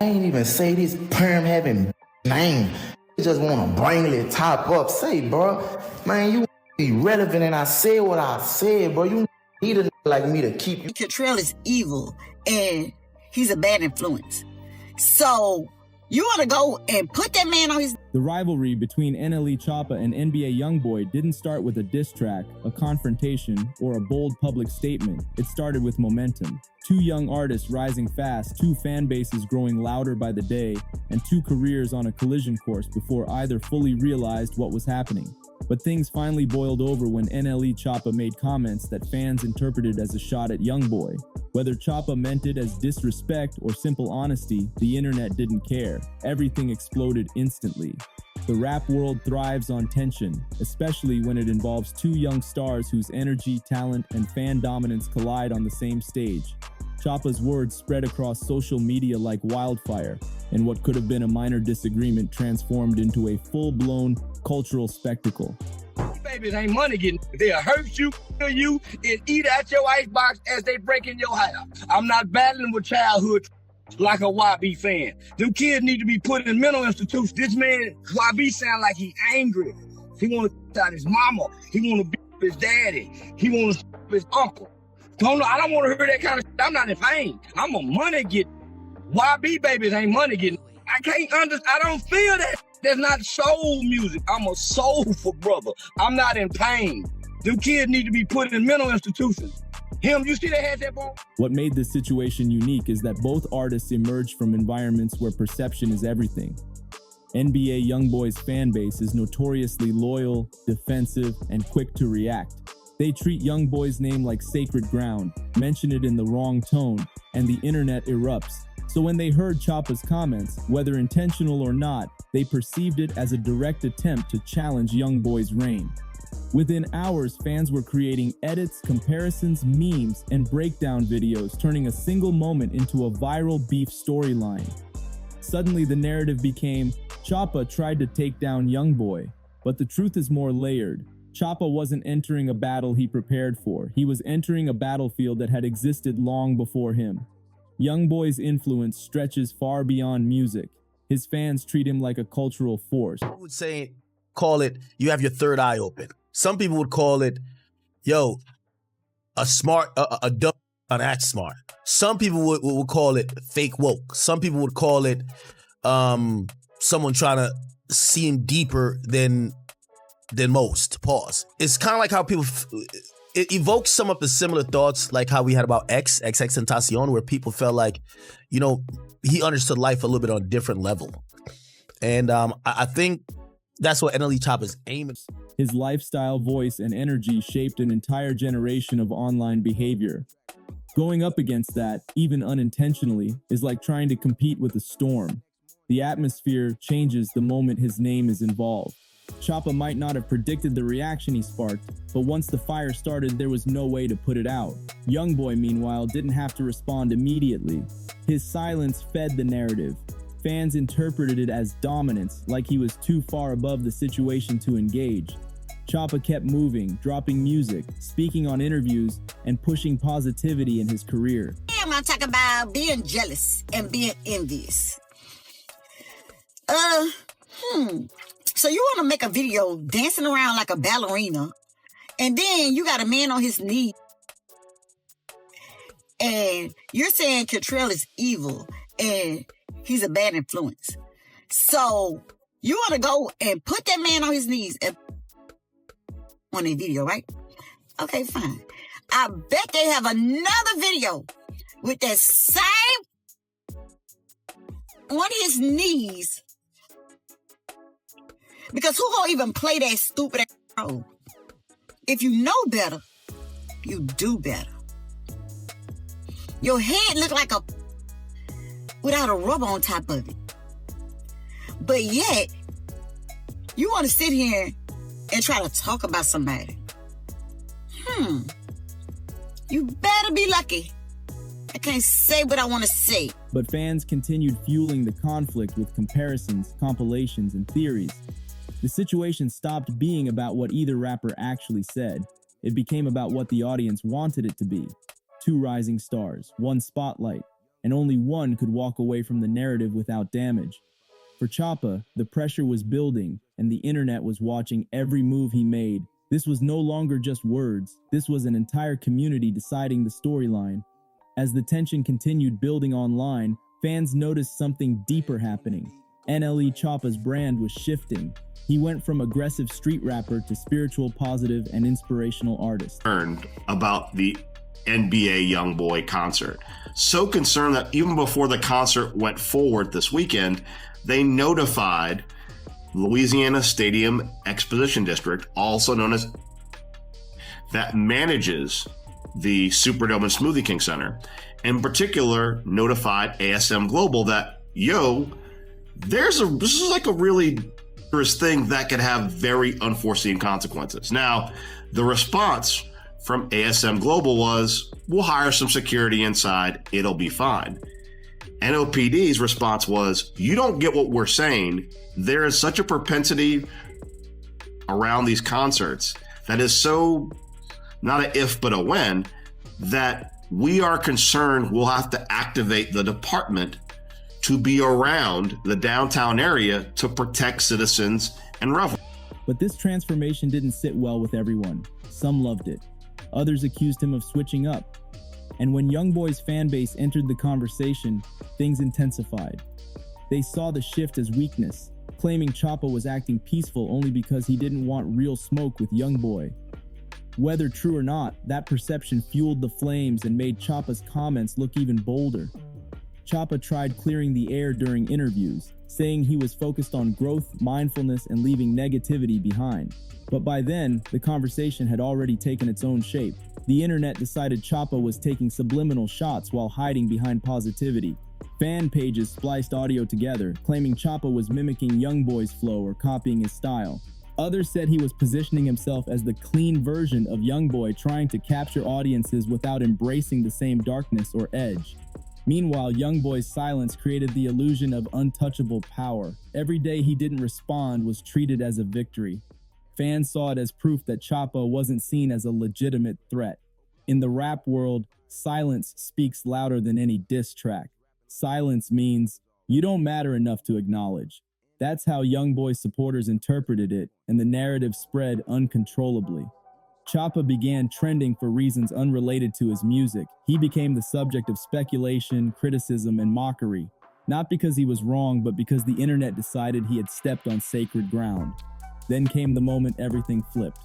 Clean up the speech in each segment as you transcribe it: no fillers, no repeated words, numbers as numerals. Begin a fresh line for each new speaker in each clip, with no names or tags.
I ain't even say this perm having name. You just want to bring the top up. Say, bro, man, you be relevant, and I said what I said, bro. You need a like me to keep you.
Catrell is evil, and he's a bad influence. So you want to go and put that man on his...
The rivalry between NLE Choppa and NBA YoungBoy didn't start with a diss track, a confrontation, or a bold public statement. It started with momentum. Two young artists rising fast, two fan bases growing louder by the day, and two careers on a collision course before either fully realized what was happening. But things finally boiled over when NLE Choppa made comments that fans interpreted as a shot at YoungBoy. Whether Choppa meant it as disrespect or simple honesty, the internet didn't care. Everything exploded instantly. The rap world thrives on tension, especially when it involves two young stars whose energy, talent, and fan dominance collide on the same stage. Choppa's words spread across social media like wildfire, and what could have been a minor disagreement transformed into a full-blown cultural spectacle.
Babies ain't money getting. They'll hurt you, kill you, and eat out your icebox as they break in your house. I'm not battling with childhood like a YB fan. Them kids need to be put in mental institutions. This man, YB, sound like he angry. He want to out his mama. He want to beat his daddy. He want to his uncle. I don't want to hear that kind of shit. I'm not in pain. I'm a money getter. YB babies ain't money getting. I can't understand. I don't feel that. That's not soul music. I'm a soulful brother. I'm not in pain. Them kids need to be put in mental institutions. Him, you see that headset, boy?
What made this situation unique is that both artists emerged from environments where perception is everything. NBA YoungBoy's fan base is notoriously loyal, defensive, and quick to react. They treat YoungBoy's name like sacred ground, mention it in the wrong tone, and the internet erupts. So when they heard Choppa's comments, whether intentional or not, they perceived it as a direct attempt to challenge YoungBoy's reign. Within hours, fans were creating edits, comparisons, memes, and breakdown videos, turning a single moment into a viral beef storyline. Suddenly, the narrative became, Choppa tried to take down YoungBoy. But the truth is more layered. Choppa wasn't entering a battle he prepared for. He was entering a battlefield that had existed long before him. YoungBoy's influence stretches far beyond music. His fans treat him like a cultural force.
I would say, call it, you have your third eye open. Some people would call it, yo, a dumb, not smart. Some people would call it fake woke. Some people would call it someone trying to seem deeper than most. Pause. It's kind of like how people, it evokes some of the similar thoughts like how we had about XXXTentacion, where people felt like, you know, he understood life a little bit on a different level. And I think that's what NLE Choppa is aiming.
His lifestyle, voice, and energy shaped an entire generation of online behavior. Going up against that, even unintentionally, is like trying to compete with a storm. The atmosphere changes the moment his name is involved. Choppa might not have predicted the reaction he sparked, but once the fire started, there was no way to put it out. YoungBoy, meanwhile, didn't have to respond immediately. His silence fed the narrative. Fans interpreted it as dominance, like he was too far above the situation to engage. Choppa kept moving, dropping music, speaking on interviews, and pushing positivity in his career.
I'm gonna talk about being jealous and being envious. So you want to make a video dancing around like a ballerina, and then you got a man on his knee, and you're saying Catrell is evil and he's a bad influence. So you want to go and put that man on his knees and on a video, right? Okay, fine. I bet they have another video with that same on his knees. Because who gonna even play that stupid ass role? If you know better, you do better. Your head look like a without a rubber on top of it. But yet, you want to sit here and try to talk about somebody. You better be lucky. I can't say what I want to say.
But fans continued fueling the conflict with comparisons, compilations, and theories. The situation stopped being about what either rapper actually said. It became about what the audience wanted it to be. Two rising stars, one spotlight. and only one could walk away from the narrative without damage. For Choppa, the pressure was building, and the internet was watching every move he made. This was no longer just words, this was an entire community deciding the storyline. As the tension continued building online, fans noticed something deeper happening. NLE Choppa's brand was shifting. He went from aggressive street rapper to spiritual, positive, and inspirational artist.
Concerned about the NBA YoungBoy concert. So concerned that even before the concert went forward this weekend, they notified Louisiana Stadium Exposition District, also known as, that manages the Superdome and Smoothie King Center, in particular notified ASM Global that, yo, this is like a really dangerous thing that could have very unforeseen consequences. Now, the response from ASM Global was, we'll hire some security inside, it'll be fine. NOPD's response was, you don't get what we're saying. There is such a propensity around these concerts that is so not an if but a when, that we are concerned we'll have to activate the department to be around the downtown area to protect citizens and revelers.
But this transformation didn't sit well with everyone. Some loved it. Others accused him of switching up. And when YoungBoy's fan base entered the conversation, things intensified. They saw the shift as weakness, claiming Choppa was acting peaceful only because he didn't want real smoke with YoungBoy. Whether true or not, that perception fueled the flames and made Choppa's comments look even bolder. Choppa tried clearing the air during interviews, saying he was focused on growth, mindfulness, and leaving negativity behind. But by then, the conversation had already taken its own shape. The internet decided Choppa was taking subliminal shots while hiding behind positivity. Fan pages spliced audio together, claiming Choppa was mimicking YoungBoy's flow or copying his style. Others said he was positioning himself as the clean version of YoungBoy, trying to capture audiences without embracing the same darkness or edge. Meanwhile, YoungBoy's silence created the illusion of untouchable power. Every day he didn't respond was treated as a victory. Fans saw it as proof that Choppa wasn't seen as a legitimate threat. In the rap world, silence speaks louder than any diss track. Silence means you don't matter enough to acknowledge. That's how YoungBoy supporters interpreted it, and the narrative spread uncontrollably. Choppa began trending for reasons unrelated to his music. He became the subject of speculation, criticism, and mockery, not because he was wrong, but because the internet decided he had stepped on sacred ground. Then came the moment everything flipped.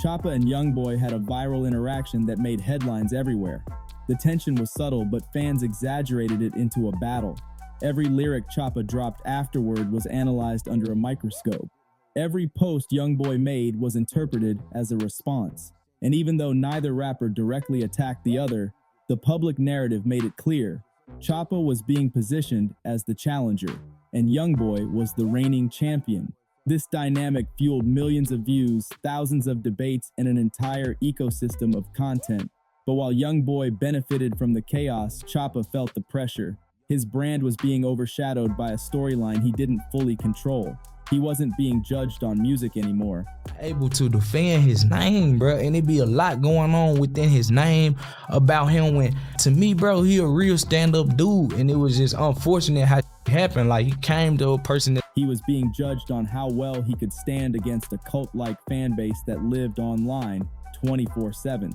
Choppa and YoungBoy had a viral interaction that made headlines everywhere. The tension was subtle, but fans exaggerated it into a battle. Every lyric Choppa dropped afterward was analyzed under a microscope. Every post YoungBoy made was interpreted as a response. And even though neither rapper directly attacked the other, the public narrative made it clear. Choppa was being positioned as the challenger, and YoungBoy was the reigning champion. This dynamic fueled millions of views, thousands of debates, and an entire ecosystem of content. But while YoungBoy benefited from the chaos, Choppa felt the pressure. His brand was being overshadowed by a storyline he didn't fully control. He wasn't being judged on music anymore.
Able to defend his name, bro, and it be a lot going on within his name about him. When, to me, bro, he a real stand-up dude, and it was just unfortunate how it happened. Like, he came to a person that
he was being judged on how well he could stand against a cult-like fan base that lived online 24/7.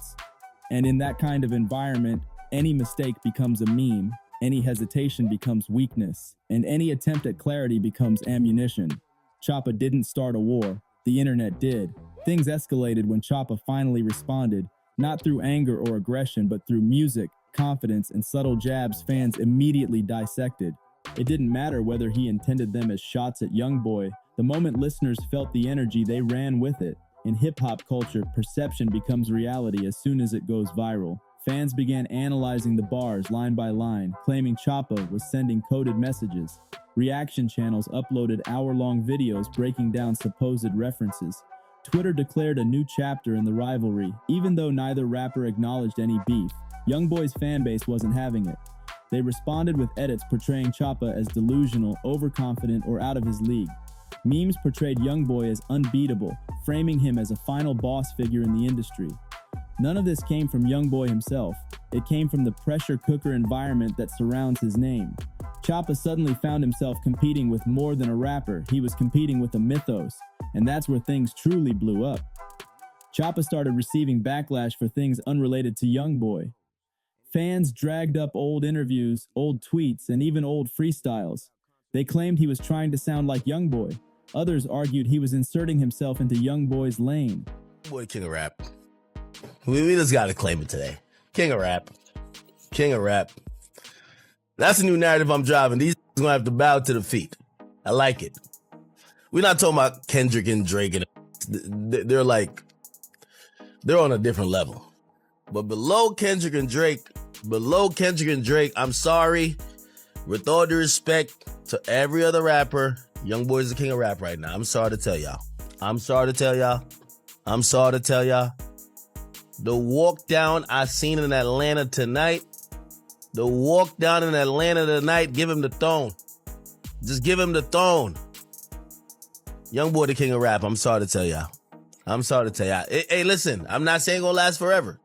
And in that kind of environment, any mistake becomes a meme, any hesitation becomes weakness, and any attempt at clarity becomes ammunition. Choppa didn't start a war, the internet did. Things escalated when Choppa finally responded, not through anger or aggression, but through music, confidence, and subtle jabs fans immediately dissected. It didn't matter whether he intended them as shots at YoungBoy. The moment listeners felt the energy, they ran with it. In hip-hop culture, perception becomes reality as soon as it goes viral. Fans began analyzing the bars line by line, claiming Choppa was sending coded messages. Reaction channels uploaded hour-long videos breaking down supposed references. Twitter declared a new chapter in the rivalry, even though neither rapper acknowledged any beef. YoungBoy's fanbase wasn't having it. They responded with edits portraying Choppa as delusional, overconfident, or out of his league. Memes portrayed YoungBoy as unbeatable, framing him as a final boss figure in the industry. None of this came from YoungBoy himself. It came from the pressure cooker environment that surrounds his name. Choppa suddenly found himself competing with more than a rapper. He was competing with a mythos, and that's where things truly blew up. Choppa started receiving backlash for things unrelated to YoungBoy. Fans dragged up old interviews, old tweets, and even old freestyles. They claimed he was trying to sound like YoungBoy. Others argued he was inserting himself into YoungBoy's lane.
Boy, king of rap. We just gotta claim it today. King of rap. King of rap. That's a new narrative I'm driving. These gonna have to bow to the feet. I like it. We're not talking about Kendrick and Drake, and they're on a different level. But below Kendrick and Drake, I'm sorry. With all due respect to every other rapper, YoungBoy is the king of rap right now. I'm sorry to tell y'all. The walk down I seen in Atlanta tonight. Give him the throne. Just give him the throne. YoungBoy the king of rap. I'm sorry to tell y'all. Hey, listen, I'm not saying gonna last forever.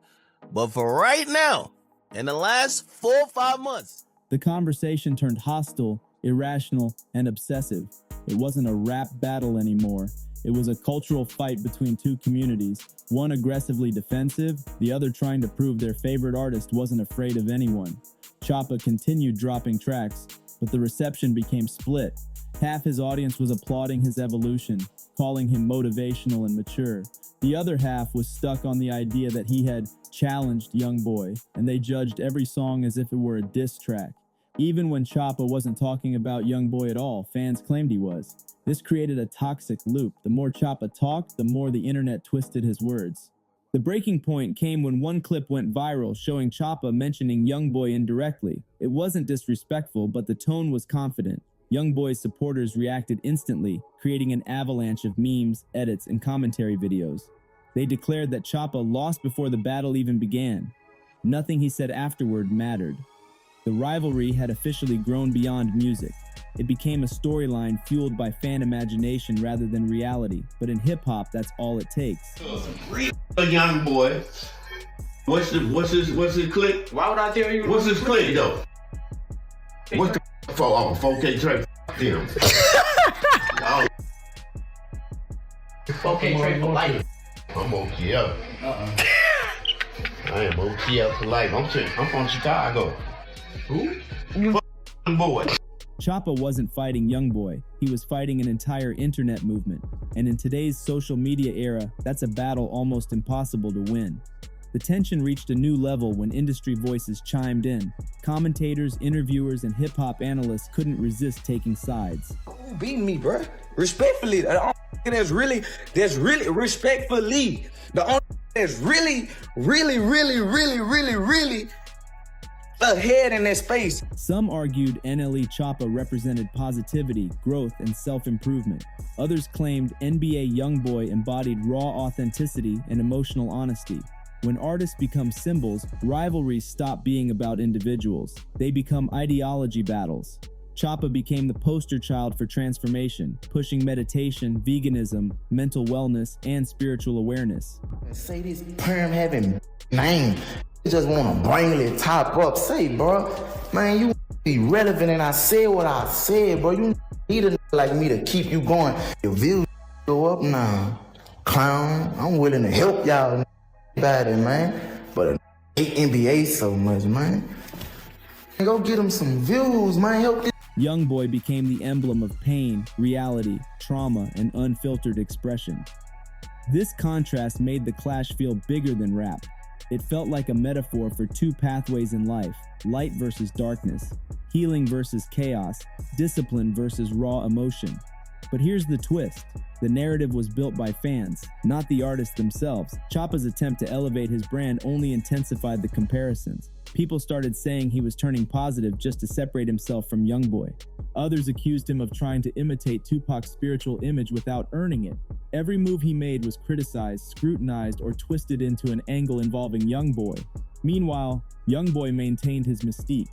But for right now, in the last 4 or 5 months,
the conversation turned hostile, irrational, and obsessive. It wasn't a rap battle anymore. It was a cultural fight between two communities, one aggressively defensive, the other trying to prove their favorite artist wasn't afraid of anyone. Choppa continued dropping tracks, but the reception became split. Half his audience was applauding his evolution, calling him motivational and mature. The other half was stuck on the idea that he had challenged YoungBoy, and they judged every song as if it were a diss track. Even when Choppa wasn't talking about YoungBoy at all, fans claimed he was. This created a toxic loop. The more Choppa talked, the more the internet twisted his words. The breaking point came when one clip went viral showing Choppa mentioning YoungBoy indirectly. It wasn't disrespectful, but the tone was confident. YoungBoy's supporters reacted instantly, creating an avalanche of memes, edits, and commentary videos. They declared that Choppa lost before the battle even began. Nothing he said afterward mattered. The rivalry had officially grown beyond music. It became a storyline fueled by fan imagination rather than reality. But in hip-hop, that's all it takes.
A young boy. What's his clip?
Why would I tell you?
What's his clip though? What's the 4K track? Damn.
4K track for life.
I'm OT up. I am OT up for life. I'm from Chicago. Who? Boy.
Choppa wasn't fighting YoungBoy. He was fighting an entire internet movement. And in today's social media era, that's a battle almost impossible to win. The tension reached a new level when industry voices chimed in. Commentators, interviewers, and hip-hop analysts couldn't resist taking sides.
Who beating me, bro? Respectfully, the only that's really respectfully. The only that's really ahead in that space.
Some argued NLE Choppa represented positivity, growth, and self-improvement. Others claimed NBA YoungBoy embodied raw authenticity and emotional honesty. When artists become symbols, rivalries stop being about individuals. They become ideology battles. Choppa became the poster child for transformation, pushing meditation, veganism, mental wellness, and spiritual awareness.
Say this perm having name. You just want to bring it top up. Say, bro, man, you be relevant, and I said what I said, bro. You need a like me to keep you going. Your views go up now, clown. I'm willing to help y'all about it, man. But I hate NBA so much, man. Go get them some views, man. Help this.
YoungBoy became the emblem of pain, reality, trauma, and unfiltered expression. This contrast made the clash feel bigger than rap. It felt like a metaphor for two pathways in life, light versus darkness, healing versus chaos, discipline versus raw emotion. But here's the twist. The narrative was built by fans, not the artists themselves. Choppa's attempt to elevate his brand only intensified the comparisons. People started saying he was turning positive just to separate himself from YoungBoy. Others accused him of trying to imitate Tupac's spiritual image without earning it. Every move he made was criticized, scrutinized, or twisted into an angle involving YoungBoy. Meanwhile, YoungBoy maintained his mystique.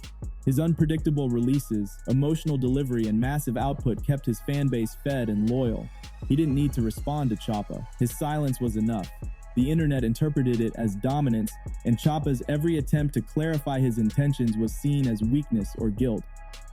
His unpredictable releases, emotional delivery, and massive output kept his fan base fed and loyal. He didn't need to respond to Choppa. His silence was enough. The internet interpreted it as dominance, and Choppa's every attempt to clarify his intentions was seen as weakness or guilt.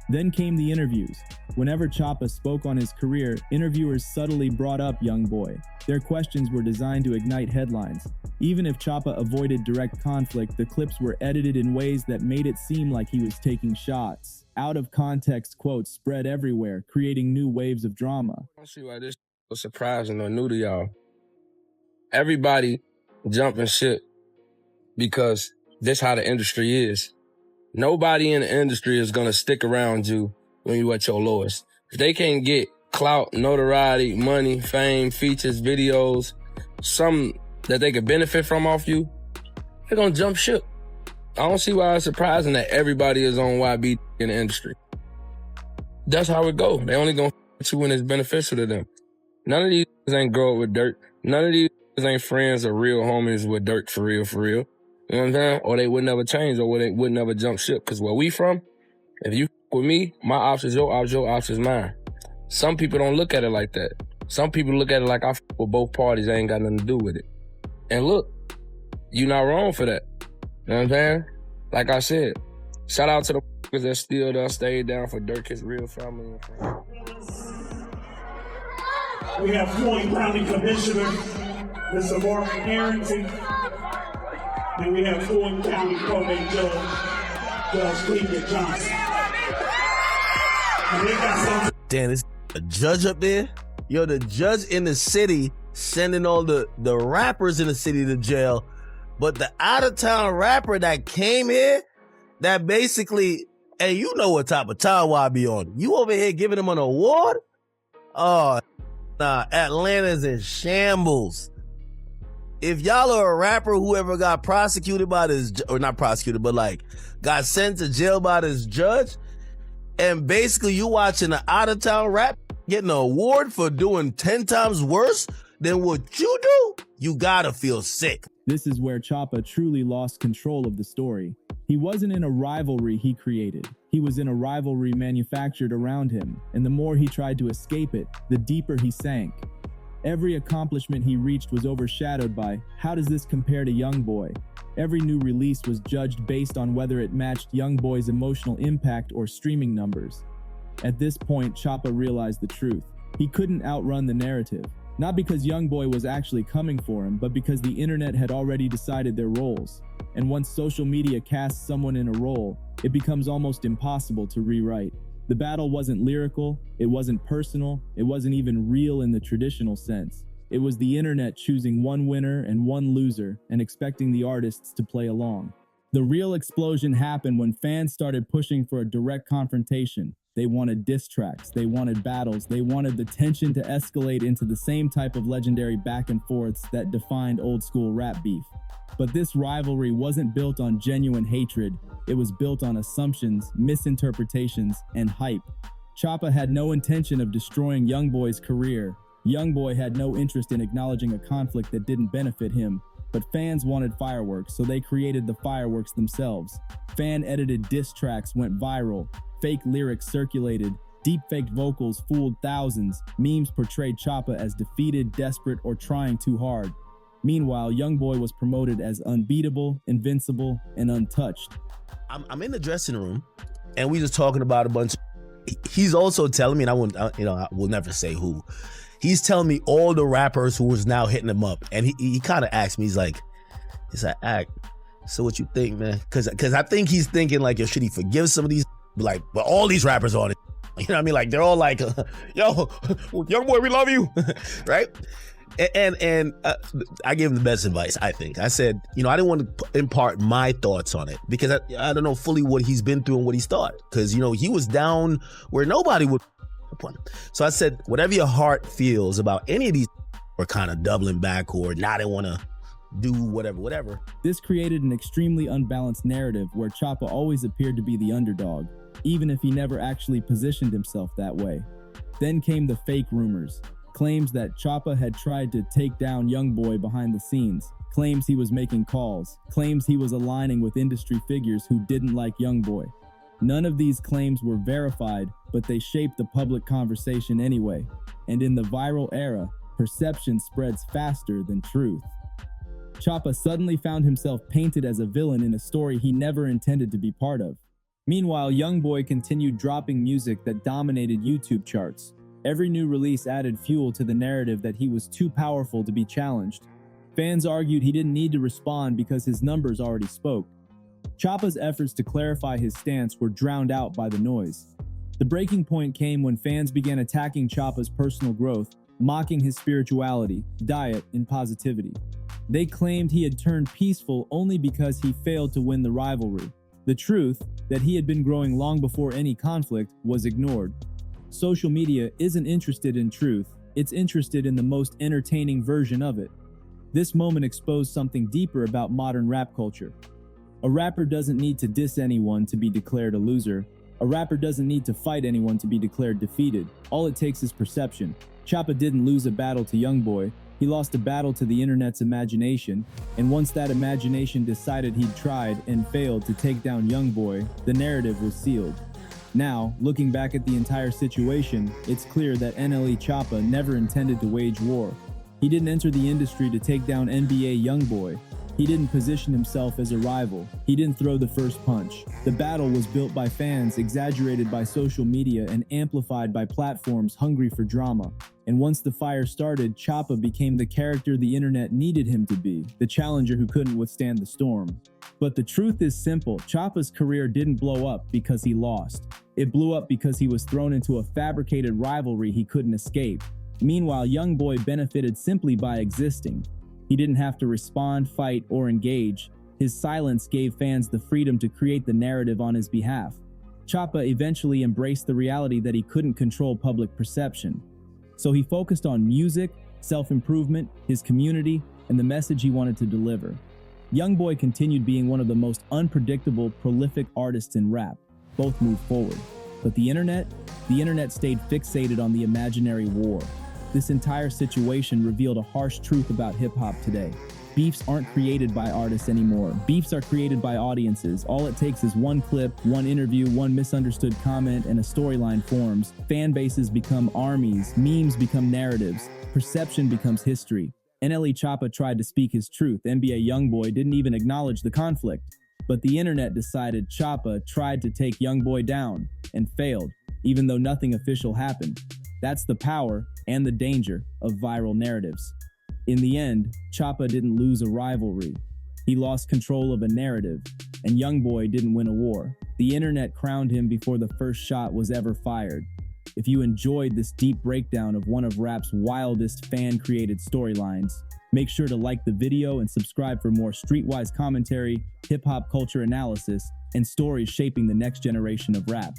Then came the interviews. Whenever Choppa spoke on his career, interviewers subtly brought up YoungBoy. Their questions were designed to ignite headlines. Even if Choppa avoided direct conflict, the clips were edited in ways that made it seem like he was taking shots. Out of context quotes spread everywhere, creating new waves of drama.
I don't see why this was surprising or new to y'all. Everybody jumping ship because this how the industry is. Nobody in the industry is going to stick around you when you at your lowest. If they can't get clout, notoriety, money, fame, features, videos, something that they could benefit from off you, they're going to jump ship. I don't see why it's surprising that everybody is on YB in the industry. That's how it go. They only going to f*** you when it's beneficial to them. None of these ain't grow up with dirt. None of these ain't friends or real homies with dirt for real, for real. You know what I'm saying? Or they would never change, or they would never jump ship. Because where we from, if you with me, my ops is your ops is mine. Some people don't look at it like that. Some people look at it like I with both parties, I ain't got nothing to do with it. And look, you not wrong for that. You know what I'm saying? Like I said, shout out to the f***ers that still done stayed down for Dirk, his real family and friends.
We have Floyd County Commissioner, Mr. Mark Harrington. And we have Floyd County Probate Judge, Judge Cleveland Johnson. And they got some.
Damn, this a judge up there? Yo, the judge in the city sending all the rappers in the city to jail, but the out-of-town rapper that came here, that basically, hey, you know what type of time I be on. You over here giving him an award? Oh, nah, Atlanta's in shambles. If y'all are a rapper who ever got prosecuted by this, or not prosecuted, but like got sent to jail by this judge, and basically you watching an out-of-town rap getting an award for doing 10 times worse than what you do, you gotta feel sick.
This is where Choppa truly lost control of the story. He wasn't in a rivalry he created. He was in a rivalry manufactured around him, and the more he tried to escape it, the deeper he sank. Every accomplishment he reached was overshadowed by, how does this compare to YoungBoy? Every new release was judged based on whether it matched YoungBoy's emotional impact or streaming numbers. At this point, Choppa realized the truth. He couldn't outrun the narrative. Not because YoungBoy was actually coming for him, but because the internet had already decided their roles. And once social media casts someone in a role, it becomes almost impossible to rewrite. The battle wasn't lyrical, it wasn't personal, it wasn't even real in the traditional sense. It was the internet choosing one winner and one loser and expecting the artists to play along. The real explosion happened when fans started pushing for a direct confrontation. They wanted diss tracks, they wanted battles, they wanted the tension to escalate into the same type of legendary back and forths that defined old school rap beef. But this rivalry wasn't built on genuine hatred, it was built on assumptions, misinterpretations, and hype. Choppa had no intention of destroying YoungBoy's career. YoungBoy had no interest in acknowledging a conflict that didn't benefit him, but fans wanted fireworks, so they created the fireworks themselves. Fan-edited diss tracks went viral, fake lyrics circulated, deep-faked vocals fooled thousands, memes portrayed Choppa as defeated, desperate, or trying too hard. Meanwhile, YoungBoy was promoted as unbeatable, invincible, and untouched.
I'm in the dressing room, and we just talking about a bunch of... He's also telling me, and I will never say who. He's telling me all the rappers who was now hitting him up, and he kind of asked me, he's like, so what you think, man? Because I think he's thinking like, yo, should he forgive some of these? Like, but all these rappers on it, you know what I mean? Like, they're all like, yo, YoungBoy, we love you, right? And I gave him the best advice, I think. I said, I didn't want to impart my thoughts on it because I don't know fully what he's been through and what he's thought. Because, he was down where nobody would upon him. So I said, whatever your heart feels about any of these or kind of doubling back or not, I want to do whatever.
This created an extremely unbalanced narrative where Choppa always appeared to be the underdog, even if he never actually positioned himself that way. Then came the fake rumors. Claims that Choppa had tried to take down YoungBoy behind the scenes, claims he was making calls, claims he was aligning with industry figures who didn't like YoungBoy. None of these claims were verified, but they shaped the public conversation anyway. And in the viral era, perception spreads faster than truth. Choppa suddenly found himself painted as a villain in a story he never intended to be part of. Meanwhile, YoungBoy continued dropping music that dominated YouTube charts. Every new release added fuel to the narrative that he was too powerful to be challenged. Fans argued he didn't need to respond because his numbers already spoke. Choppa's efforts to clarify his stance were drowned out by the noise. The breaking point came when fans began attacking Choppa's personal growth, mocking his spirituality, diet, and positivity. They claimed he had turned peaceful only because he failed to win the rivalry. The truth, that he had been growing long before any conflict, was ignored. Social media isn't interested in truth, it's interested in the most entertaining version of it. This moment exposed something deeper about modern rap culture. A rapper doesn't need to diss anyone to be declared a loser. A rapper doesn't need to fight anyone to be declared defeated. All it takes is perception. Choppa didn't lose a battle to YoungBoy. He lost a battle to the internet's imagination, and once that imagination decided he'd tried and failed to take down YoungBoy, the narrative was sealed. Now, looking back at the entire situation, it's clear that NLE Choppa never intended to wage war. He didn't enter the industry to take down NBA YoungBoy. He didn't position himself as a rival. He didn't throw the first punch. The battle was built by fans, exaggerated by social media, and amplified by platforms hungry for drama. And once the fire started, Choppa became the character the internet needed him to be, the challenger who couldn't withstand the storm. But the truth is simple. Choppa's career didn't blow up because he lost. It blew up because he was thrown into a fabricated rivalry he couldn't escape. Meanwhile, YoungBoy benefited simply by existing. He didn't have to respond, fight, or engage. His silence gave fans the freedom to create the narrative on his behalf. Choppa eventually embraced the reality that he couldn't control public perception. So he focused on music, self-improvement, his community, and the message he wanted to deliver. YoungBoy continued being one of the most unpredictable, prolific artists in rap. Both moved forward. But the internet stayed fixated on the imaginary war. This entire situation revealed a harsh truth about hip-hop today. Beefs aren't created by artists anymore. Beefs are created by audiences. All it takes is one clip, one interview, one misunderstood comment, and a storyline forms. Fan bases become armies, memes become narratives, perception becomes history. NLE Choppa tried to speak his truth. NBA YoungBoy didn't even acknowledge the conflict. But the internet decided Choppa tried to take YoungBoy down and failed, even though nothing official happened. That's the power and the danger of viral narratives. In the end, Choppa didn't lose a rivalry. He lost control of a narrative, and YoungBoy didn't win a war. The internet crowned him before the first shot was ever fired. If you enjoyed this deep breakdown of one of rap's wildest fan-created storylines, make sure to like the video and subscribe for more streetwise commentary, hip-hop culture analysis, and stories shaping the next generation of rap.